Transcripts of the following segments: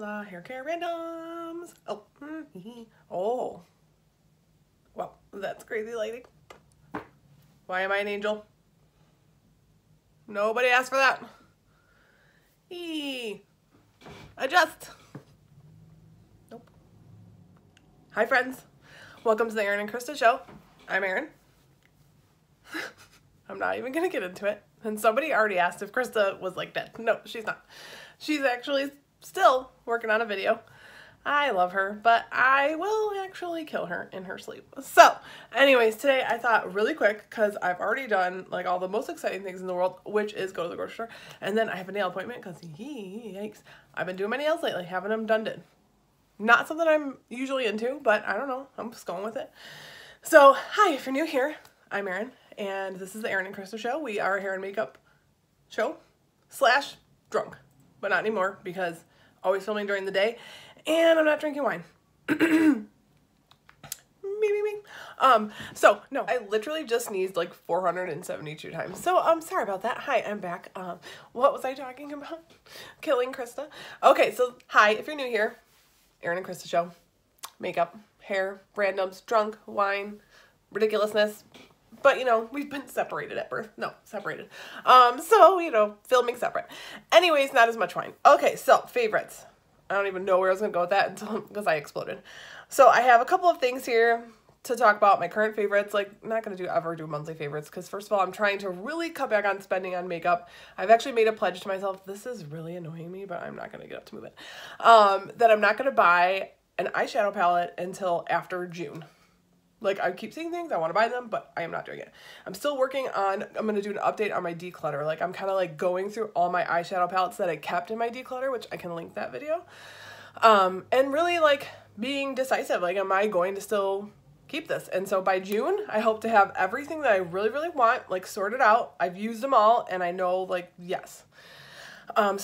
la hair care randoms. Oh, oh. Well, that's crazy lighting. Why am I an angel? Nobody asked for that. Adjust. Nope. Hi friends. Welcome to the Erin and Krista show. I'm Erin. I'm not even gonna get into it. And somebody already asked if Krista was like dead. No, she's not. She's actually still working on a video. I love her, but I will actually kill her in her sleep. So anyways, today I thought really quick, because I've already done like all the most exciting things in the world, which is go to the grocery store. And then I have a nail appointment because yikes, I've been doing my nails lately, having them done. Not something I'm usually into, but I don't know, I'm just going with it. So hi, if you're new here, I'm Erin, and this is the Erin and Krista show. We are a hair and makeup show / drunk, but not anymore because always filming during the day. And I'm not drinking wine. me. So no, I literally just sneezed like 472 times. So I'm sorry about that. Hi, I'm back. What was I talking about? Killing Krista. Okay, so hi, if you're new here, Erin and Krista show. Makeup, hair, randoms, drunk, wine, ridiculousness. But you know, we've been separated at birth. No, separated. So you know, filming separate. Anyways, not as much wine. Okay, so favorites. I don't even know where I was going to go with that until because I exploded. So I have a couple of things here to talk about my current favorites. Like, I'm not going to ever do monthly favorites because first of all, I'm trying to really cut back on spending on makeup. I've actually made a pledge to myself. This is really annoying me, but I'm not going to get up to move it. That I'm not going to buy an eyeshadow palette until after June. Like, I keep seeing things, I want to buy them, but I am not doing it. I'm still working on, I'm going to do an update on my declutter. Like, I'm kind of like going through all my eyeshadow palettes that I kept in my declutter, which I can link that video. And really like being decisive, like, am I going to still keep this? And so by June, I hope to have everything that I really, really want, like, sorted out. I've used them all, and I know, like, yes. So I'm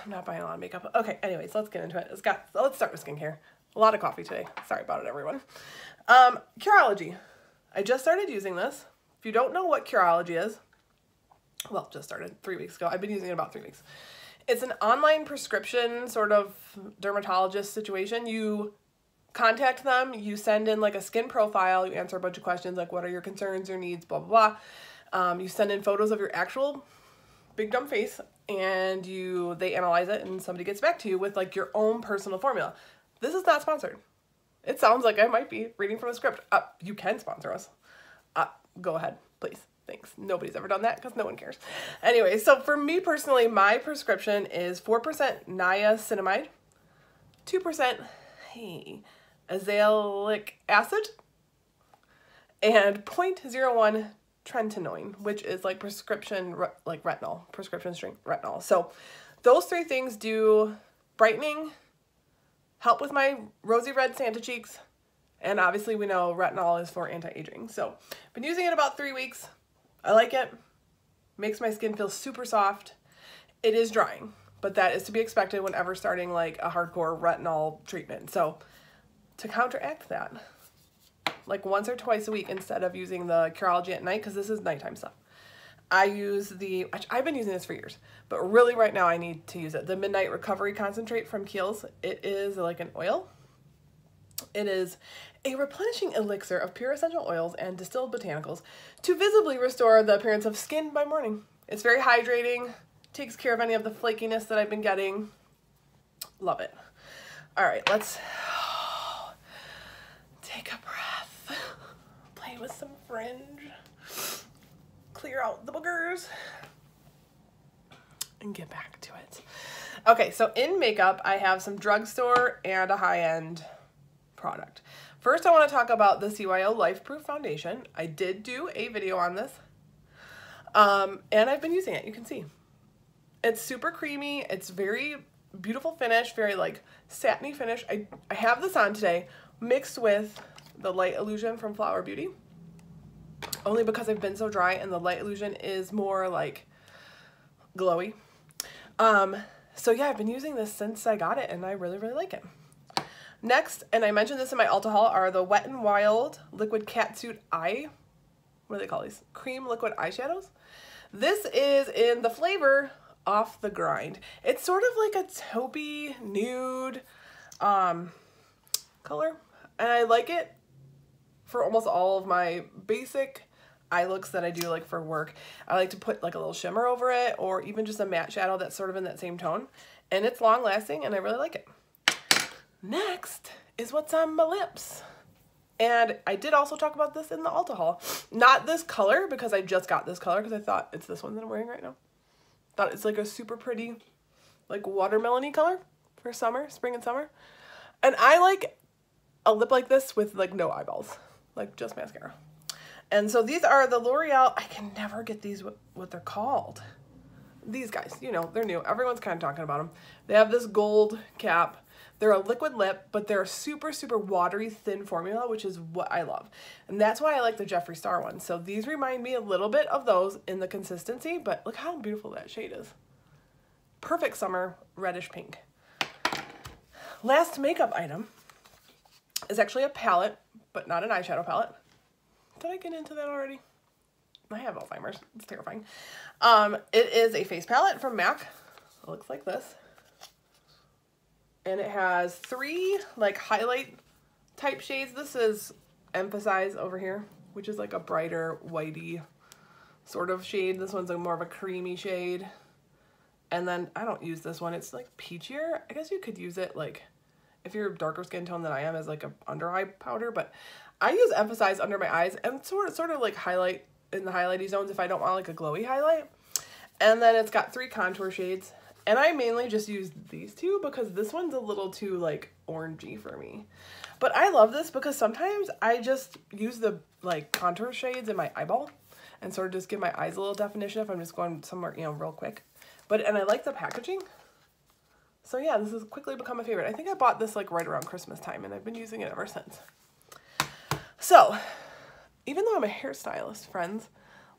not buying a lot of makeup. Okay, anyways, let's get into it. Let's start with skincare. A lot of coffee today. Sorry about it, everyone. Curology. I just started using this. If you don't know what Curology is, well, just started 3 weeks ago. I've been using it about 3 weeks. It's an online prescription sort of dermatologist situation. You contact them, you send in like a skin profile, you answer a bunch of questions like what are your concerns, your needs, blah, blah, blah. You send in photos of your actual big dumb face, and they analyze it, and somebody gets back to you with like your own personal formula. This is not sponsored. It sounds like I might be reading from a script. You can sponsor us. Go ahead, please. Thanks. Nobody's ever done that because no one cares. Anyway, so for me personally, my prescription is 4% niacinamide, 2% azelaic acid, and 0.01 tretinoin, which is like prescription, like retinol, prescription strength retinol. So those three things do brightening, help with my rosy red Santa cheeks, and obviously we know retinol is for anti-aging. So I've been using it about 3 weeks. I like it. Makes my skin feel super soft. It is drying, but that is to be expected whenever starting like a hardcore retinol treatment. So to counteract that, like once or twice a week instead of using the Curology at night, because this is nighttime stuff, I use I've been using this for years, but really right now I need to use it. The Midnight Recovery Concentrate from Kiehls. It is like an oil. It is a replenishing elixir of pure essential oils and distilled botanicals to visibly restore the appearance of skin by morning. It's very hydrating, takes care of any of the flakiness that I've been getting. Love it. All right, let's take a breath, play with some fringe, clear out the boogers, and get back to it. Okay, so in makeup, I have some drugstore and a high-end product. First, I want to talk about the CYO Lifeproof Foundation. I did do a video on this, and I've been using it. You can see. It's super creamy. It's very beautiful finish, very like satiny finish. I have this on today mixed with the Light Illusion from Flower Beauty, only because I've been so dry, and the Light Illusion is more like glowy. So yeah, I've been using this since I got it, and I really, really like it. Next, and I mentioned this in my Ulta haul, are the Wet n Wild Liquid Catsuit Eye, what do they call these? Cream liquid eyeshadows. This is in the flavor off the grind. It's sort of like a taupey nude color, and I like it for almost all of my basic eye looks that I do like for work. I like to put like a little shimmer over it, or even just a matte shadow that's sort of in that same tone, and it's long lasting and I really like it. Next is what's on my lips. And I did also talk about this in the Ulta haul. Not this color, because I just got this color because I thought it's this one that I'm wearing right now. Thought it's like a super pretty, like watermelon-y color for summer, spring and summer. And I like a lip like this with like no eyeballs, like just mascara. And so these are the L'Oreal, I can never get these, what they're called. These guys, you know, they're new. Everyone's kind of talking about them. They have this gold cap. They're a liquid lip, but they're a super, super watery, thin formula, which is what I love. And that's why I like the Jeffree Star ones. So these remind me a little bit of those in the consistency, but look how beautiful that shade is. Perfect summer reddish pink. Last makeup item is actually a palette, but not an eyeshadow palette. Did I get into that already? I have Alzheimer's. It's terrifying. It is a face palette from MAC. It looks like this. And it has 3 like highlight type shades. This is Emphasize over here, which is like a brighter whitey sort of shade. This one's like more of a creamy shade. And then I don't use this one. It's like peachier. I guess you could use it like if you're darker skin tone than I am as like a under eye powder, but I use Emphasize under my eyes and sort of like highlight in the highlighty zones if I don't want like a glowy highlight. And then it's got 3 contour shades. And I mainly just use these 2 because this one's a little too like orangey for me. But I love this because sometimes I just use the like contour shades in my eyeball and sort of just give my eyes a little definition if I'm just going somewhere, you know, real quick. And I like the packaging. So yeah, this has quickly become a favorite. I think I bought this like right around Christmas time and I've been using it ever since. So even though I'm a hairstylist, friends,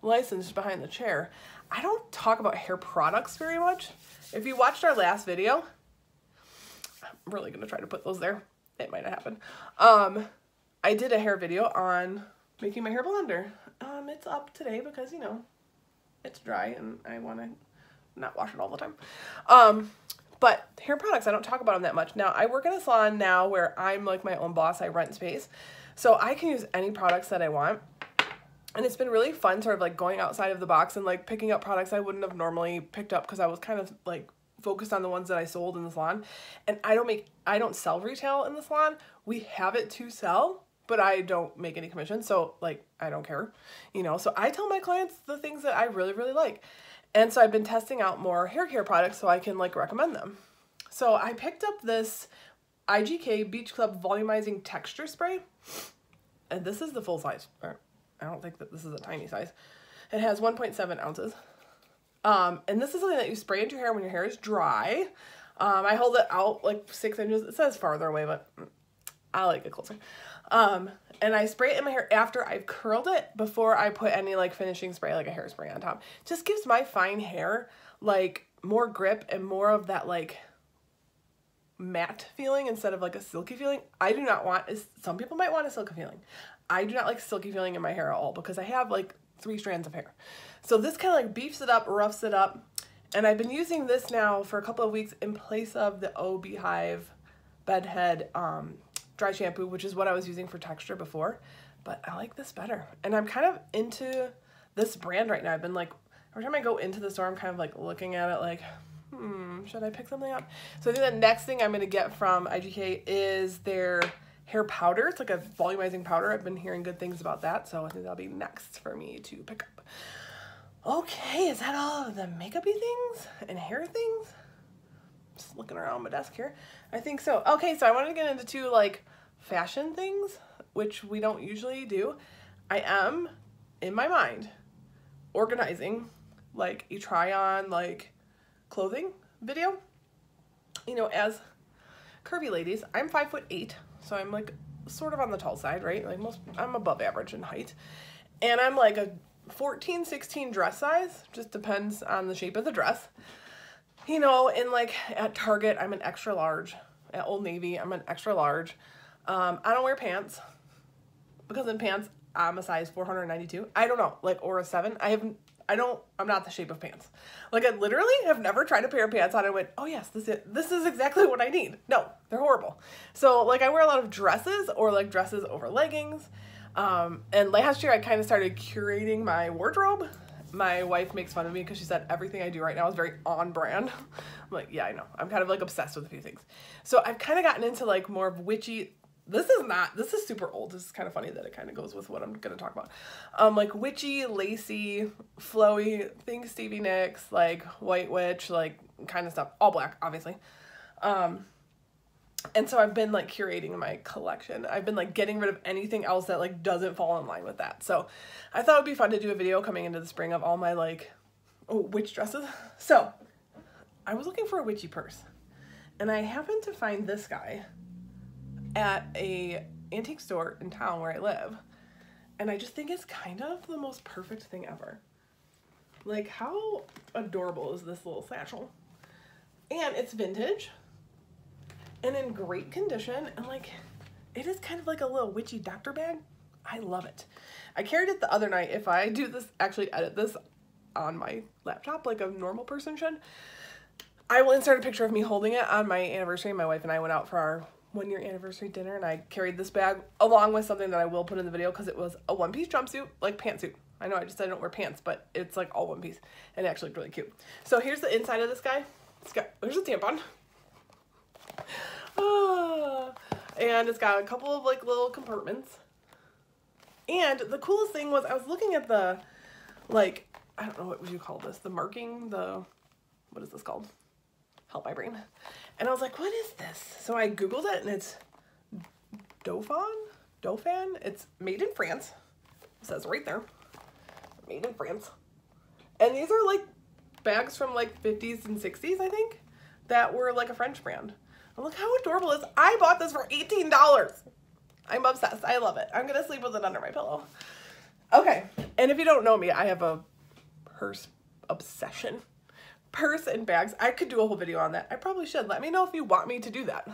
licensed behind the chair, I don't talk about hair products very much. If you watched our last video, I'm really going to try to put those there. It might not happen. I did a hair video on making my hair blonder. It's up today because, you know, it's dry and I want to not wash it all the time. But hair products, I don't talk about them that much. Now, I work in a salon now where I'm like my own boss. I rent space. So I can use any products that I want. And it's been really fun sort of like going outside of the box and like picking up products I wouldn't have normally picked up because I was kind of like focused on the ones that I sold in the salon. And I don't sell retail in the salon. We have it to sell, but I don't make any commission. So like, I don't care, you know, so I tell my clients the things that I really, really like. And so I've been testing out more hair care products so I can like recommend them. So I picked up this IGK Beach Club Volumizing Texture Spray. And this is the full size. I don't think that this is a tiny size. It has 1.7 ounces. And this is something that you spray into your hair when your hair is dry. I hold it out like 6 inches. It says farther away, but I like it closer. And I spray it in my hair after I've curled it before I put any like finishing spray, like a hairspray on top. Just gives my fine hair like more grip and more of that like matte feeling instead of like a silky feeling. I do not want, some people might want a silky feeling. I do not like silky feeling in my hair at all because I have like 3 strands of hair. So this kind of like beefs it up, roughs it up. And I've been using this now for a couple of weeks in place of the Beehive Bedhead dry shampoo, which is what I was using for texture before. But I like this better. And I'm kind of into this brand right now. I've been like, every time I go into the store, I'm kind of like looking at it like, should I pick something up? So I think the next thing I'm going to get from IGK is their hair powder. It's like a volumizing powder. I've been hearing good things about that, so I think that'll be next for me to pick up. Okay, is that all of the makeup-y things and hair things? Just looking around my desk here. I think so. Okay, so I wanted to get into 2 like fashion things, which we don't usually do. I am, in my mind, organizing like a try-on like clothing video. You know, as curvy ladies, I'm 5'8", so I'm like sort of on the tall side, right? Like I'm above average in height. And I'm like a 14, 16 dress size, just depends on the shape of the dress. You know, in like at Target, I'm an extra large. At Old Navy, I'm an extra large. I don't wear pants because in pants, I'm a size 492. I don't know, like, or a 7. I I'm not the shape of pants. Like, I literally have never tried a pair of pants on and went, oh yes, this is exactly what I need. No, they're horrible. So like I wear a lot of dresses or like dresses over leggings. And last year I kind of started curating my wardrobe. My wife makes fun of me because she said everything I do right now is very on brand. I'm like, yeah, I know. I'm kind of like obsessed with a few things. So I've kind of gotten into like more of witchy. This is super old. This is kind of funny that it kind of goes with what I'm going to talk about. Like witchy, lacy, flowy, think Stevie Nicks, like white witch, like kind of stuff. All black, obviously. And so I've been like curating my collection. I've been like getting rid of anything else that like doesn't fall in line with that. So I thought it would be fun to do a video coming into the spring of all my like witch dresses. So I was looking for a witchy purse and I happened to find this guy at a antique store in town where I live. And I just think it's kind of the most perfect thing ever. Like, how adorable is this little satchel? And it's vintage and in great condition, and like it is kind of like a little witchy doctor bag. I love it. I carried it the other night. If I do this, actually edit this on my laptop like a normal person should, I will insert a picture of me holding it on my anniversary. My wife and I went out for our 1-year anniversary dinner and I carried this bag along with something that I will put in the video because it was a one-piece jumpsuit, like pantsuit. I know I just said I don't wear pants, but it's like all one piece and it actually looked really cute. So here's the inside of this guy. There's a tampon. And it's got a couple of like little compartments. And the coolest thing was I was looking at the, like, I don't know, what would you call this? The marking, what is this called? Help my brain. And I was like, what is this? So I Googled it and it's Dauphin. It's made in France. It says right there, made in France. And these are like bags from like 50s and 60s, I think, that were like a French brand. And look how adorable it is. I bought this for $18. I'm obsessed. I love it. I'm going to sleep with it under my pillow. Okay. And if you don't know me, I have a purse obsession. Purse and bags. I could do a whole video on that. I probably should. Let me know if you want me to do that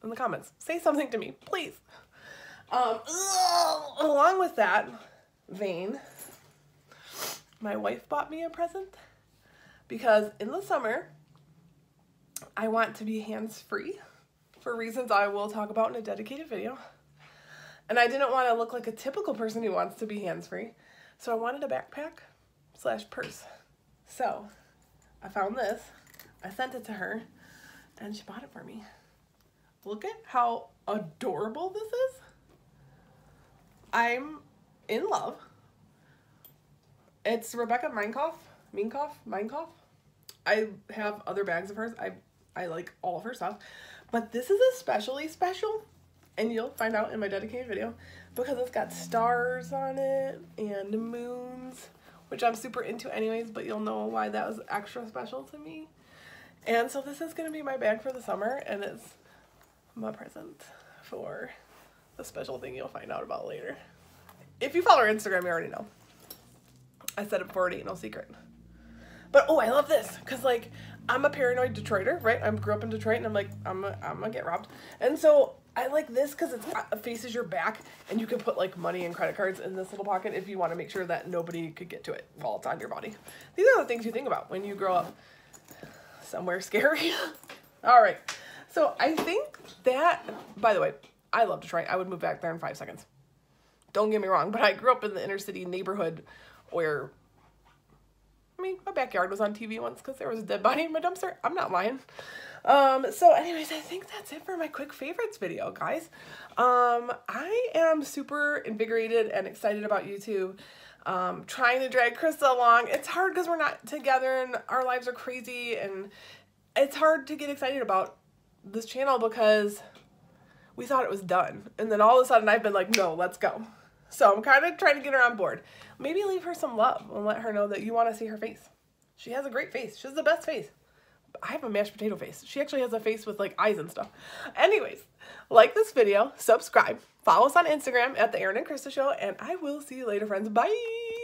in the comments. Say something to me, please. Along with that vein, my wife bought me a present because in the summer, I want to be hands-free for reasons I will talk about in a dedicated video. And I didn't want to look like a typical person who wants to be hands-free. So I wanted a backpack / purse. So I found this, I sent it to her, and she bought it for me. Look at how adorable this is. I'm in love. It's Rebecca Minkoff. I have other bags of hers. I like all of her stuff, but this is especially special, and you'll find out in my dedicated video because it's got stars on it and moons, which I'm super into anyways, but you'll know why that was extra special to me. And so this is going to be my bag for the summer, and it's my present for the special thing you'll find out about later. If you follow our Instagram, you already know. I said it before, it ain't no secret. But oh, I love this because like I'm a paranoid Detroiter, right? I grew up in Detroit and I'm like, I'm gonna get robbed. And so I like this because it faces your back and you can put like money and credit cards in this little pocket if you want to make sure that nobody could get to it while it's on your body. These are the things you think about when you grow up somewhere scary. All right. So I think that, by the way, I love Detroit. I would move back there in 5 seconds. Don't get me wrong, but I grew up in the inner city neighborhood where, I mean, my backyard was on TV once because there was a dead body in my dumpster. I'm not lying. So anyways, I think that's it for my quick favorites video, guys. I am super invigorated and excited about YouTube. Trying to drag Krista along. It's hard because we're not together and our lives are crazy, and it's hard to get excited about this channel because we thought it was done. And then all of a sudden I've been like, no, let's go. So I'm kind of trying to get her on board. Maybe leave her some love and let her know that you want to see her face. She has a great face. She has the best face. I have a mashed potato face. She actually has a face with like eyes and stuff. Anyways, like this video, subscribe, follow us on Instagram at The Erin and Krista Show, and I will see you later, friends. Bye!